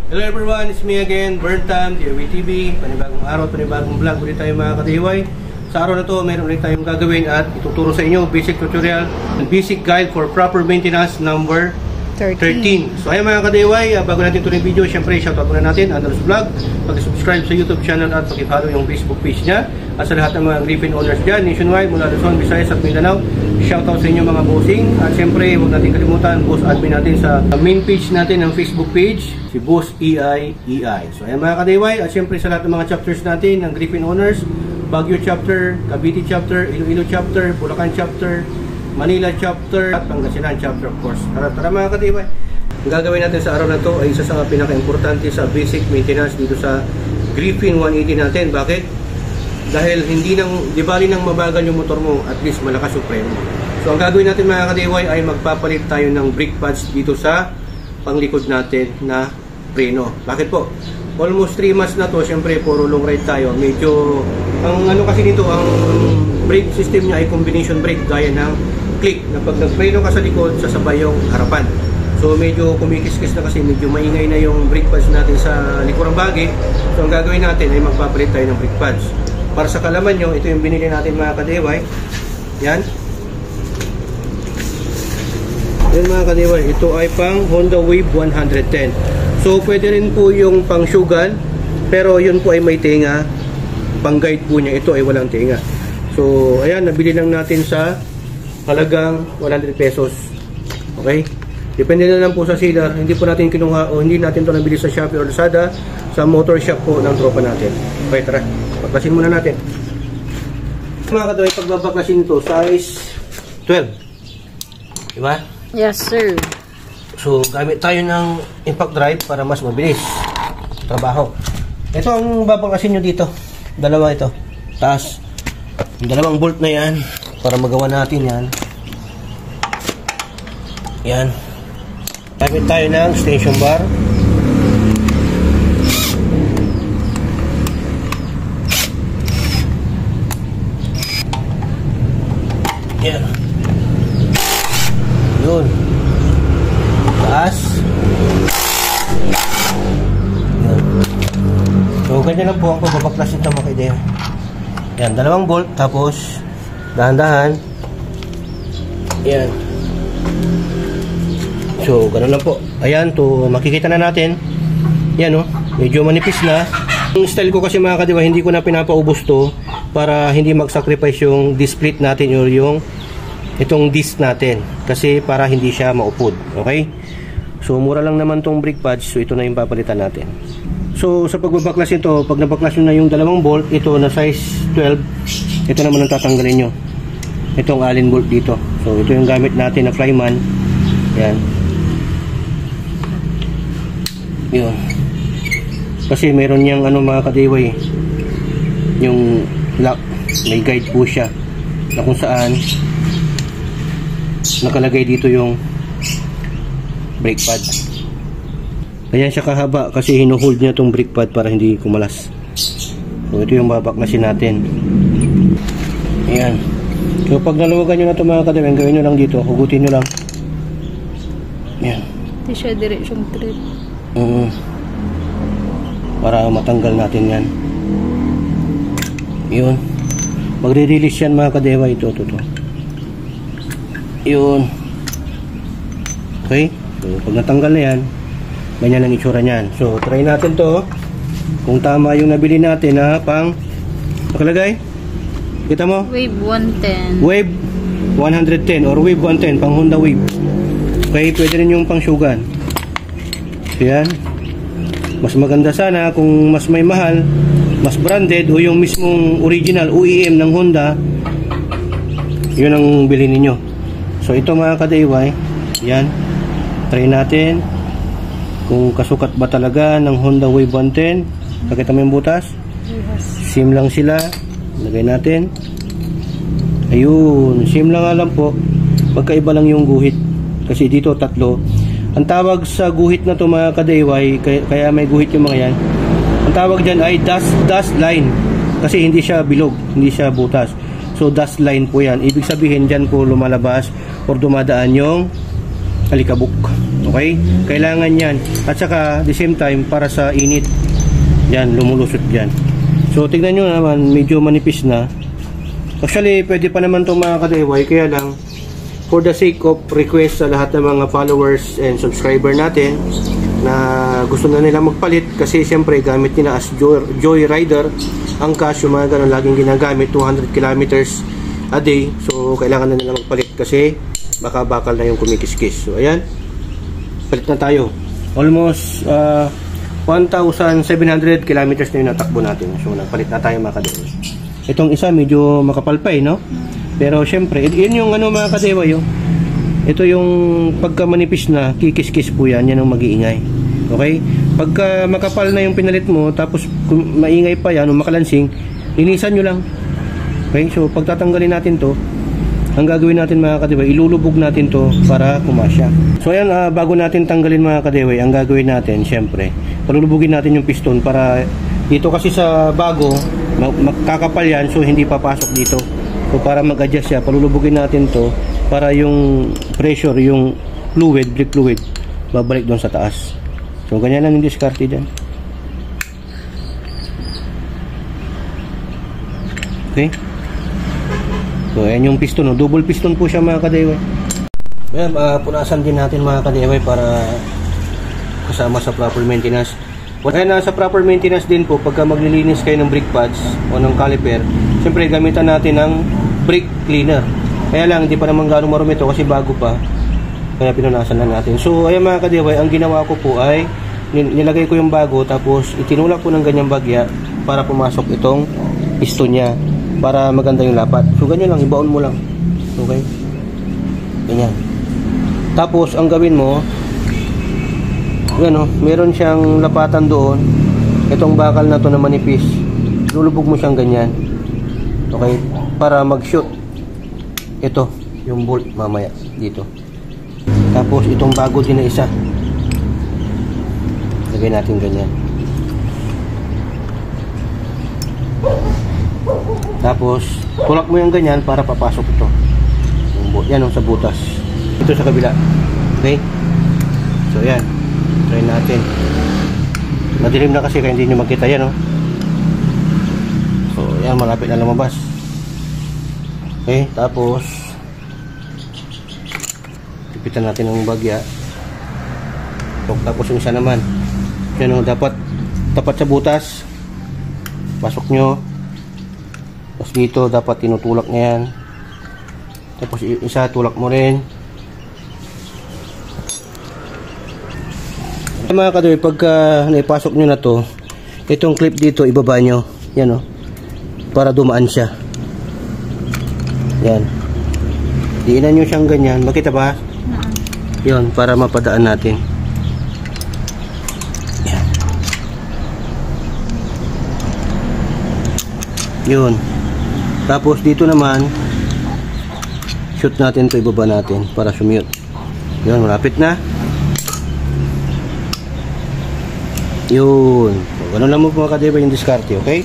Hello everyone, it's me again, Burntam, DIY TV. Panibagong araw, panibagong vlog ulit tayo mga ka-DIY. Sa araw na to, meron ulit tayong gagawin at ituturo sa inyo basic tutorial and basic guide for proper maintenance number 13. So ayan mga ka-DIY, bago natin ito ng video, syempre shoutout muna natin Andalus Vlog. Pag-subscribe sa YouTube channel at pag-follow yung Facebook page niya. At sa lahat ng mga Griffin owners dyan, nationwide, mula Luzon, Visayas at Mindanao, shoutout sa inyo mga bossing. At syempre, huwag natin kalimutan, boss admin natin sa main page natin ng Facebook page, si Boss EI. So ayan mga ka-DIY, at syempre sa lahat ng mga chapters natin ng Griffin owners, Baguio chapter, Cavite chapter, Iloilo chapter, Bulacan chapter, Manila chapter, at Pangasinan chapter of course. Tara mga ka-DIY. Ang gagawin natin sa araw na to ay isa sa pinaka-importante sa basic maintenance dito sa Griffin 180 natin. Bakit? Dahil hindi di bali nang mabagal yung motor mo, at least malakas yung preno mo. So ang gagawin natin mga ka-DIY ay magpapalit tayo ng brake pads dito sa panglikod natin na preno. Bakit po? Almost 3 months na to, syempre puro long ride tayo. Medyo, ang ano kasi dito, ang brake system niya ay combination brake gaya ng click, na pag nagpreno ka sa likod, sasabay yung harapan. So medyo kumikis-kis na kasi medyo maingay na yung brake pads natin sa likurang bagi. So ang gagawin natin ay magpapalit tayo ng brake pads. Para sa kalaman nyo, ito yung binili natin mga ka-DIY. Yan. Yan mga ka-DIY, ito ay pang Honda Wave 110. So pwede rin po yung pang Shogun, pero yun po ay may tenga. Pang guide po niya, ito ay walang tenga. So ayan, nabili lang natin sa halagang 100 pesos. Okay? Depende na lang po sa seller. Hindi po natin kinuha o hindi natin ito nabili sa Shopee or Lazada, sa motor shop po ng tropa natin. Okay, tara. Baklasin muna natin. Mga ka-DIY, pagbabaklasin ito, size 12. Diba? Yes, sir. So, gamit tayo ng impact drive para mas mabilis trabaho. Ito ang babaklasin nyo dito. Dalawa ito. Taas. Yung dalawang bolt na yan, para magawa natin yan. Yan. Gamit tayo ng extension bar. Yan. Yun. Taas. Yan. So, ganyan lang po ang pagbabaklas nito mga ka-DIY. Yan. Dalawang bolt. Tapos, dahan-dahan. Yan. So, ganun lang po. Ayan, to makikita na natin. Yan, oh. Medyo manipis na. Yung style ko kasi mga ka-DIY, hindi ko na pinapaubos to para hindi mag-sacrifice yung disc plate natin or yung itong disc natin. Kasi para hindi siya maupod. Okay? So, mura lang naman tong brake pads. So, ito na yung papalitan natin. So, sa pagbabaklas ito, pag nabaklas nyo na yung dalawang bolt, ito na size 12, ito naman ang tatanggalin nyo. Itong allen bolt dito. So, ito yung gamit natin na Flyman. Yan. Yun. Kasi meron niyang ano mga ka-DIY, yung lock, may guide po siya na kung saan nakalagay dito yung brake pad. Ayan siya kahaba kasi hinuhold niya tong brake pad para hindi kumalas. So ito yung babaklasin natin. Ayan. So pag naluwagan nyo na ito mga ka-DIY, gawin nyo lang dito, hugutin nyo lang. Ayan. Ito siya direksyong trip. Para matanggal natin yan. Yun. Magre-release yan mga ka-DIY. Ito. Yun. Okay. So pag natanggal na yan, ganyan ang itsura nyan. So try natin to. Kung tama yung nabili natin na pang nakalagay. Kita mo? Wave 110. Wave 110 or Wave 110 pang Honda Wave. Okay, pwede rin yung pang Shogun. So yan. Mas maganda sana kung mas may mahal, mas branded o yung mismong original OEM ng Honda, yun ang bilhin ninyo. So ito mga ka-DIY, yan. Try natin kung kasukat ba talaga ng Honda Wave 110. Nakita mo yung butas? Sim lang sila. Lagay natin. Ayun, sim lang nga lang po. Magkaiba lang yung guhit. Kasi dito tatlo. Ang tawag sa guhit na to mga ka-DIY, kaya may guhit yung mga yan, ang tawag dyan ay dust line. Kasi hindi siya bilog, hindi siya butas. So dust line po yan. Ibig sabihin dyan po lumalabas or dumadaan yung alikabok. Okay? Kailangan yan. At saka, the same time, para sa init. Yan, lumulusot dyan. So, tignan nyo naman, medyo manipis na. Actually, pwede pa naman itong mga ka-DIY. Kaya lang, for the sake of request sa lahat ng mga followers and subscriber natin na gusto na nila magpalit kasi siyempre gamit nila as Joyrider ang cash, yung mga ganun laging ginagamit 200 kilometers a day. So, kailangan na nila magpalit kasi baka bakal na yung kumikiskis. So, ayan. Palit na tayo. Almost 1,700 kilometers na yung natakbo natin. So, nagpalit na tayo mga ka-DIY. Itong isa medyo makapalpay, no? Pero syempre, yun yung ano mga ka-DIY, oh. Ito yung pagka manipis na, kikis-kis po yan, yan ang mag-iingay. Okay? Pagka makapal na yung pinalit mo, tapos kung maingay pa yan, o makalansing, linisan nyo lang. Okay? So, pagtatanggalin natin to, ang gagawin natin mga ka-DIY, ilulubog natin to para kumasya. So, ayan, bago natin tanggalin mga ka-DIY, ang gagawin natin, syempre, palulubugin natin yung piston para dito kasi sa bago, makakapal yan, so hindi papasok dito. So para mag-adjust siya, palulubugin natin to para yung pressure, yung fluid, brake fluid, babalik doon sa taas. So ganyan lang yung diskarte dyan. Okay. So ayan yung piston, no? Double piston po siya mga ka-DIY. Ayan, punasan din natin mga ka-DIY para kasama sa proper maintenance. Kaya nasa proper maintenance din po pagka maglilinis kayo ng brake pads o ng caliper, siyempre gamitan natin ng brake cleaner. Kaya lang hindi pa naman gano'ng marumi ito kasi bago pa, kaya pinunasan na natin. So ayan mga ka-DIY, ang ginawa ko po ay nilagay ko yung bago tapos itinulak ko ng ganyang bagya para pumasok itong piston niya para maganda yung lapat. So ganyan lang, ibaon mo lang. Okay, ganyan. Tapos ang gawin mo, yan o, meron siyang lapatan doon. Itong bakal na to na manipis, lulubog mo siyang ganyan. Okay, para mag-shoot ito, yung bolt mamaya dito. Tapos itong bago din na isa, lagay natin ganyan. Tapos tulak mo yung ganyan para papasok ito yung bolt, yan o, sa butas. Ito sa kabila. Okay, so yan, try natin. Madilim na kasi kaya hindi nyo makita yan, no? So yan, malapit na lumabas. Okay, tapos pipitan natin ang bagya. Tapos yung isa naman, yan, no? Dapat tapat sa butas, pasok nyo. Tapos dito dapat tinutulak na yan. Tapos isa tulak mo rin. Mga ka-DIY, pagka naipasok nyo na to, itong clip dito ibaba nyo, yan o, para dumaan siya. Yan, diinan nyo siyang ganyan, makita ba? Yan, para mapadaan natin. Yan, yun. Tapos dito naman shoot natin to, ibaba natin para sumute. Yun, malapit na. Yun. So, ganun lang mo mga ka-DIY yung diskarte, okay?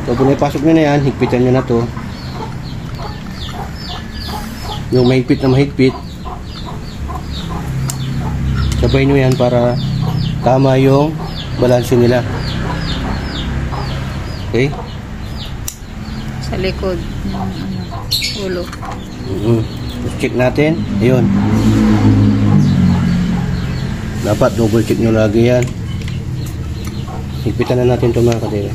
So, kung naipasok nyo na yan, higpitan nyo na to. Yung mahigpit na mahigpit, sabay nyo yan para tama yung balanse nila. Okay? Sa likod ng ulo. Check natin. Ayun. Dapat double check nyo lagi yan. Higpitan na natin ito mga ka-DIY.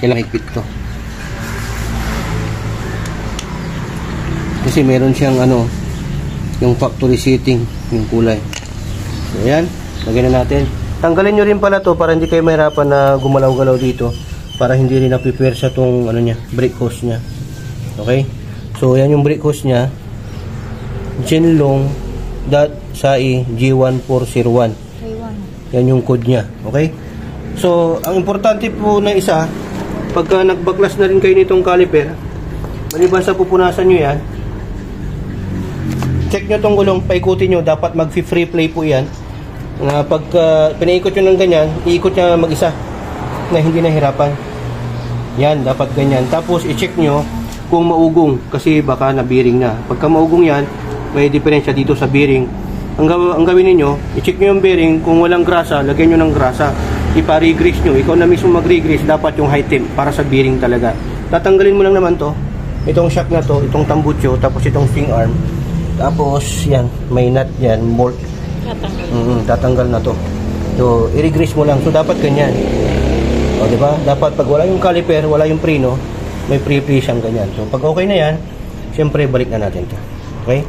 Kailangan higpit to. Kasi meron siyang ano, yung factory setting, yung kulay. So ayan, lagyan na natin. Tanggalin nyo rin pala to para hindi kayo mahirapan na gumalaw-galaw dito. Para hindi rin napipersa tong ano niya, brake hose niya. Okay? So yan yung brake hose niya. Jinlong .sai G1401. Yan yung code niya. Okay? So ang importante po na isa, pagka nagbaklas na rin kayo nitong caliper, maliban sa pupunasan nyo yan, check nyo tong gulong, paikutin nyo, dapat mag-free play po yan. Pagka pinaikot nyo ng ganyan, iikot niya mag-isa. na hindi nahirapan. Yan, dapat ganyan. Tapos i-check nyo kung maugong kasi baka nabiring na. Pagka maugong yan, may diferensya dito sa bearing. Ang gawin ninyo, i-check nyo yung bearing. Kung walang grasa, lagyan nyo ng grasa. Ipa-regrease nyo. Ikaw na mismo mag-regrease, dapat yung high temp para sa bearing talaga. Tatanggalin mo lang naman to. Itong shock na to, itong tambutso, tapos itong swing arm. Tapos yan, may nut yan, bolt. Tatanggal na to. So, i-regrease mo lang. So, dapat ganyan. O, diba? Dapat pag wala yung caliper, wala yung preno, may pre-play siyang ganyan. So, pag okay na yan, syempre, balik na natin to. Okay?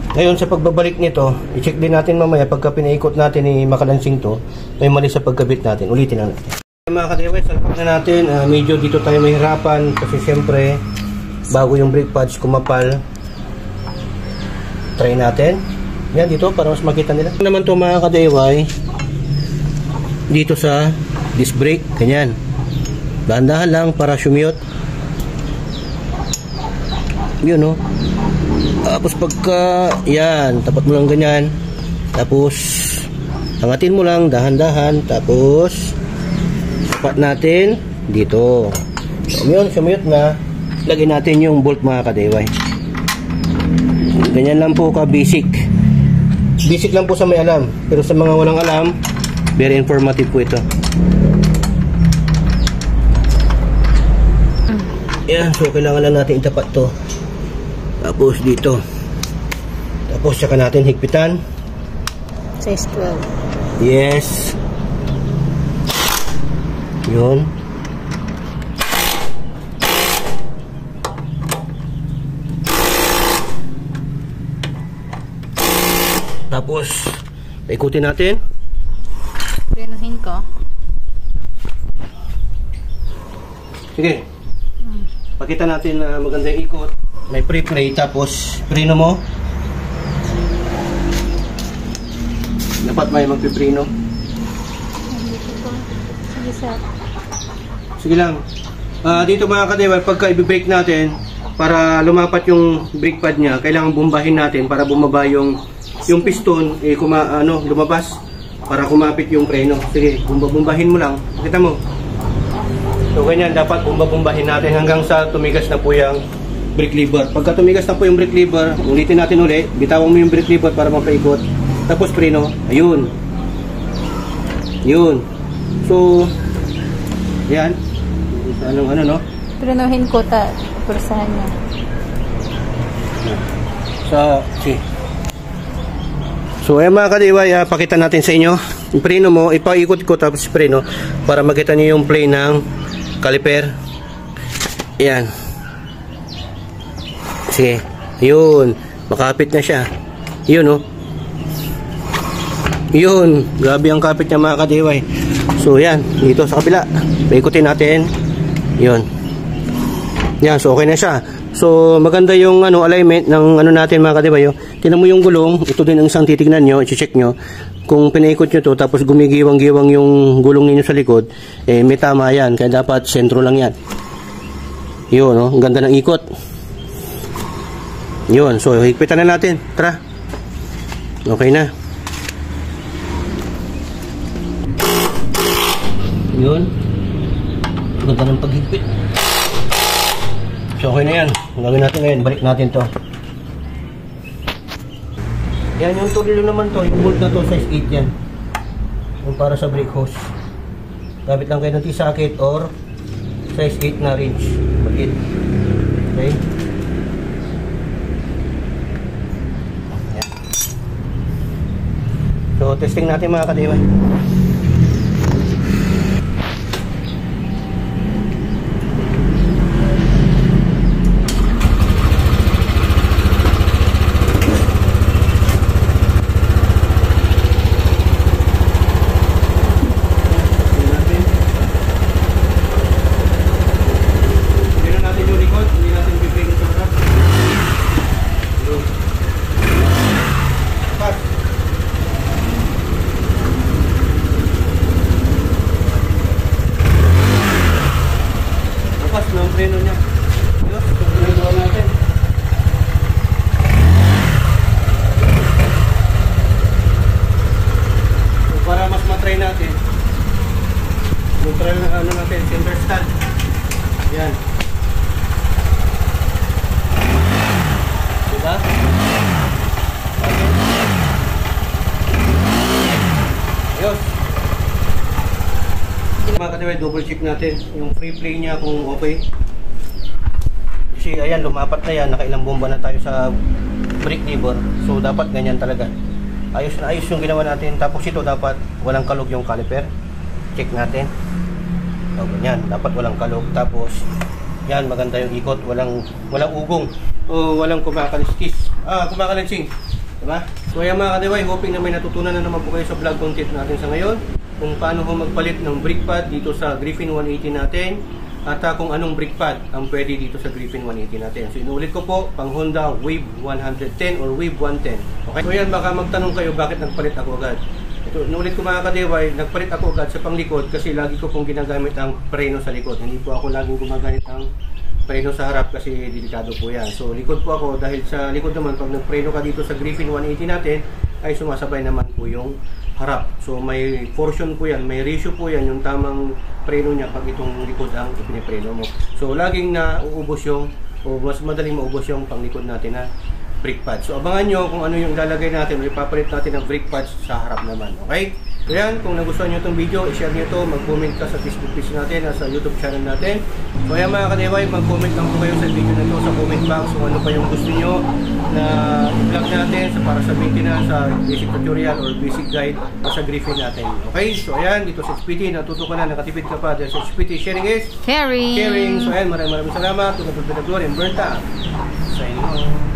Ngayon, sa pagbabalik nito, i-check din natin mamaya, pagka pinaikot natin ni makalansing to, may mali sa pagkabit natin. Ulitin lang natin. Mga ka-DIY, salpak na natin. Medyo dito tayo mahirapan kasi syempre, bago yung brake pads kumapal, try natin. Yan dito para mas makita nila. Ano naman to mga ka-DIY, dito sa disc brake, ganyan. Dahan-dahan lang para sumiyot. Yun no. Tapos pagka, yan, tapat mo lang ganyan. Tapos, angatin mo lang, dahan-dahan. Tapos, tapat natin dito. So, yun, sumiyot na. Lagyan natin yung bolt mga ka-DIY. Ganyan lang po ka-basic. Basic lang po sa may alam. Pero sa mga walang alam, very informative po ito. Yan, so kailangan lang natin itapat to. Tapos dito. Tapos saka natin higpitan. Size 12. Yes. Yun. Tapos, paikutin natin. Prenuhin ko. Sige. Pakita natin na maganda yung ikot. May pre-play. Tapos, preno mo. Dapat may magpipreno. Sige, sir. Sige lang. Dito mga ka-DIY, pagka i-brake natin, para lumapat yung brake pad niya, kailangan bumbahin natin para bumaba yung piston, lumabas para kumapit yung preno. Sige, bumbahin mo lang. Kita mo. So, ganyan, dapat bumbahin natin hanggang sa tumigas na po yung brake lever. Pagka tumigas na po yung brake lever, ulitin natin ulit. Bitawan mo yung brake lever para mapaikot. Tapos preno. Ayun. Yun. So, yan. No? Prenuhin ko, pursahan niya. Sige. So, ayan mga ka-DIY, pakita natin sa inyo. Yung preno mo, ipaikot ko tapos preno para makita niyo yung play ng caliper. Ayan. Sige. Yun. Makapit na siya. Yun, oh. Yun. Grabe ang kapit niya mga ka-DIY. So, yan. Dito sa kabila. Paikutin natin. Yun. Yan. So, okay na siya. So, maganda yung alignment ng natin mga ka-DIY. Tingnan mo yung gulong. Ito din ang isang titignan nyo. I-check nyo. Kung pinaikot nyo to tapos gumigiwang-giwang yung gulong ninyo sa likod, may tama yan. Kaya dapat sentro lang yan. Yun, no? Ang ganda ng ikot. Yun. So, higpitan na natin. Tara. Okay na. Yun. Ang ganda ng paghigpit. So, okay na yan. Ang gawin natin ngayon, balik natin to. Yan, yung tornilyo naman to, yung bolt na to, size 8 yan. Yung para sa brake hose. Gamit lang kayo ng T-socket or size 8 na wrench. Bagit. Okay? Yan. So, testing natin mga ka-DIY. Preno niya. Yun, ginagawa natin. So, para mas matry natin, neutral na ano natin, center stand. Yan. Diba? Okay. Ayos. Mga katiway, double check natin yung free play niya kung okay. Kasi ayan, lumapat na yan, nakailang bomba na tayo sa brake lever. So dapat ganyan talaga. Ayos na ayos yung ginawa natin. Tapos ito dapat walang kalog yung caliper. Check natin. So ganyan, dapat walang kalog. Tapos yan, maganda yung ikot, walang ugong o walang kumakaliskis. Kumakalansing. Diba? So ayan mga katiway, hoping na may natutunan na naman po kayo sa vlog content natin sa ngayon. Kung paano ho magpalit ng brake pad dito sa Griffin 180 natin. At kung anong brake pad ang pwede dito sa Griffin 180 natin. So inuulit ko po, pang Honda Wave 110 or Wave 110. Okay? So yan, baka magtanong kayo bakit nagpalit ako agad. Ito, inuulit ko mga kadiway, nagpalit ako agad sa panglikod kasi lagi ko pong ginagamit ang preno sa likod. Hindi po ako laging gumagamit ng preno sa harap kasi delikado po yan. So likod po ako dahil sa likod naman, pag nagpreno ka dito sa Griffin 180 natin, ay sumasabay naman po yung harap. So may portion po yan, may ratio po yan, yung tamang preno niya pag itong likod ang ipinipreno mo. So laging nauubos yung, o mas madaling maubos yung panglikod natin na brake pad. So abangan nyo kung ano yung lalagay natin o ipapalit natin ng brake pads sa harap naman. Okay? So yan, kung nagustuhan nyo itong video, i-share nyo ito, mag-comment ka sa Facebook page natin, sa YouTube channel natin. So yan mga kadiway, mag-comment lang po kayo sa video na ito sa comment box kung ano pa yung gusto nyo na i-vlog natin sa para sa maintenance, sa basic tutorial or basic guide sa Griffin natin. Okay? So ayan, dito sa XPT, natuto ka na, nakatipid ka pa dahil sa XPT, sharing is Caring. caring. So ayan, maraming salamat. Ito na po and burn time. Signing off.